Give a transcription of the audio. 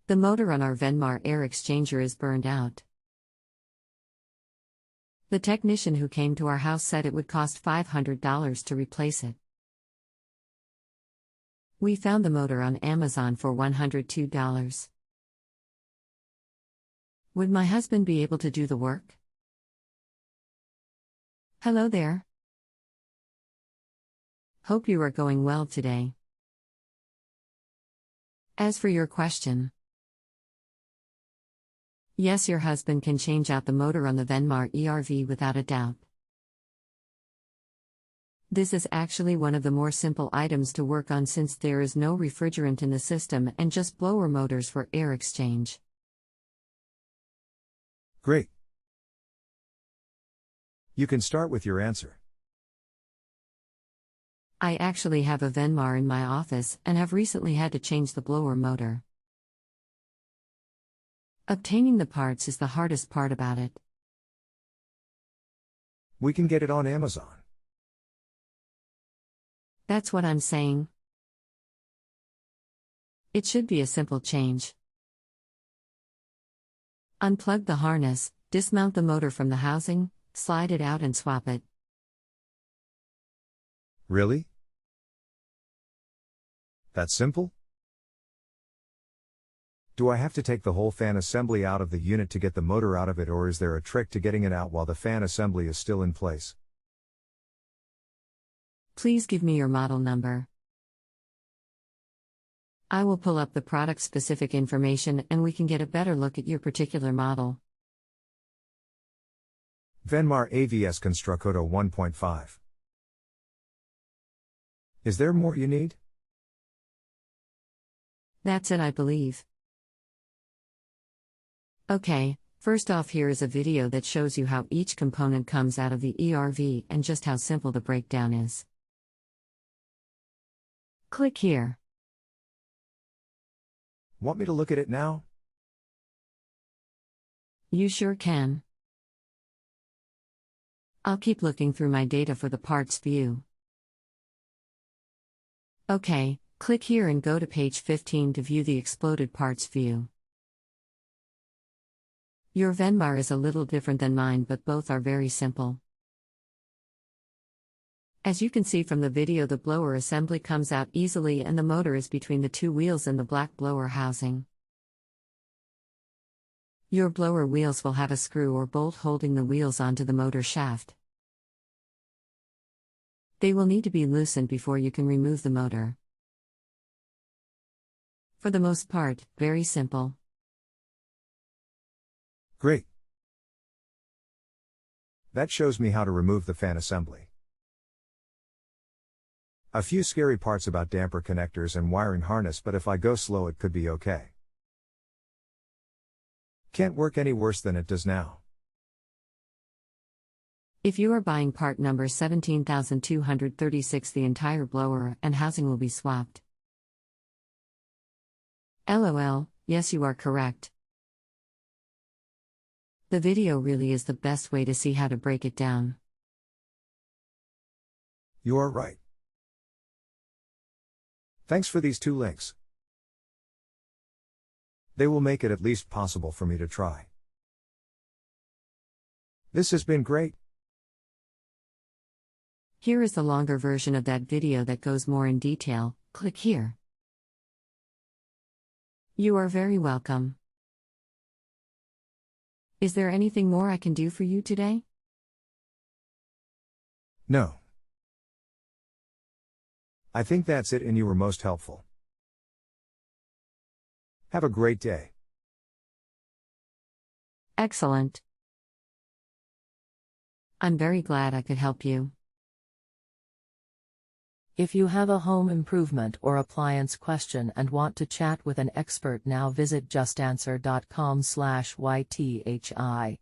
The motor on our Venmar air exchanger is burned out. The technician who came to our house said it would cost $500 to replace it. We found the motor on Amazon for $102. Would my husband be able to do the work? Hello there. Hope you are going well today. As for your question, yes, your husband can change out the motor on the Venmar ERV without a doubt. This is actually one of the more simple items to work on since there is no refrigerant in the system and just blower motors for air exchange. Great. You can start with your answer. I actually have a Venmar in my office and have recently had to change the blower motor. Obtaining the parts is the hardest part about it. We can get it on Amazon. That's what I'm saying. It should be a simple change. Unplug the harness, dismount the motor from the housing, slide it out and swap it. Really? That simple? Do I have to take the whole fan assembly out of the unit to get the motor out of it, or is there a trick to getting it out while the fan assembly is still in place? Please give me your model number. I will pull up the product-specific information and we can get a better look at your particular model. Venmar AVS Construcoto 1.5. Is there more you need? That's it, I believe. Okay, first off, here is a video that shows you how each component comes out of the ERV and just how simple the breakdown is. Click here. Want me to look at it now? You sure can. I'll keep looking through my data for the parts view. Okay, click here and go to page 15 to view the exploded parts view. Your Venmar is a little different than mine, but both are very simple. As you can see from the video, the blower assembly comes out easily and the motor is between the two wheels in the black blower housing. Your blower wheels will have a screw or bolt holding the wheels onto the motor shaft. They will need to be loosened before you can remove the motor. For the most part, very simple. Great. That shows me how to remove the fan assembly. A few scary parts about damper connectors and wiring harness, but if I go slow it could be okay. Can't work any worse than it does now. If you are buying part number 17,236, the entire blower and housing will be swapped. LOL, yes, you are correct. The video really is the best way to see how to break it down. You are right. Thanks for these 2 links. They will make it at least possible for me to try. This has been great. Here is the longer version of that video that goes more in detail. Click here. You are very welcome. Is there anything more I can do for you today? No. I think that's it, and you were most helpful. Have a great day. Excellent. I'm very glad I could help you. If you have a home improvement or appliance question and want to chat with an expert now, visit justanswer.com/YTHI.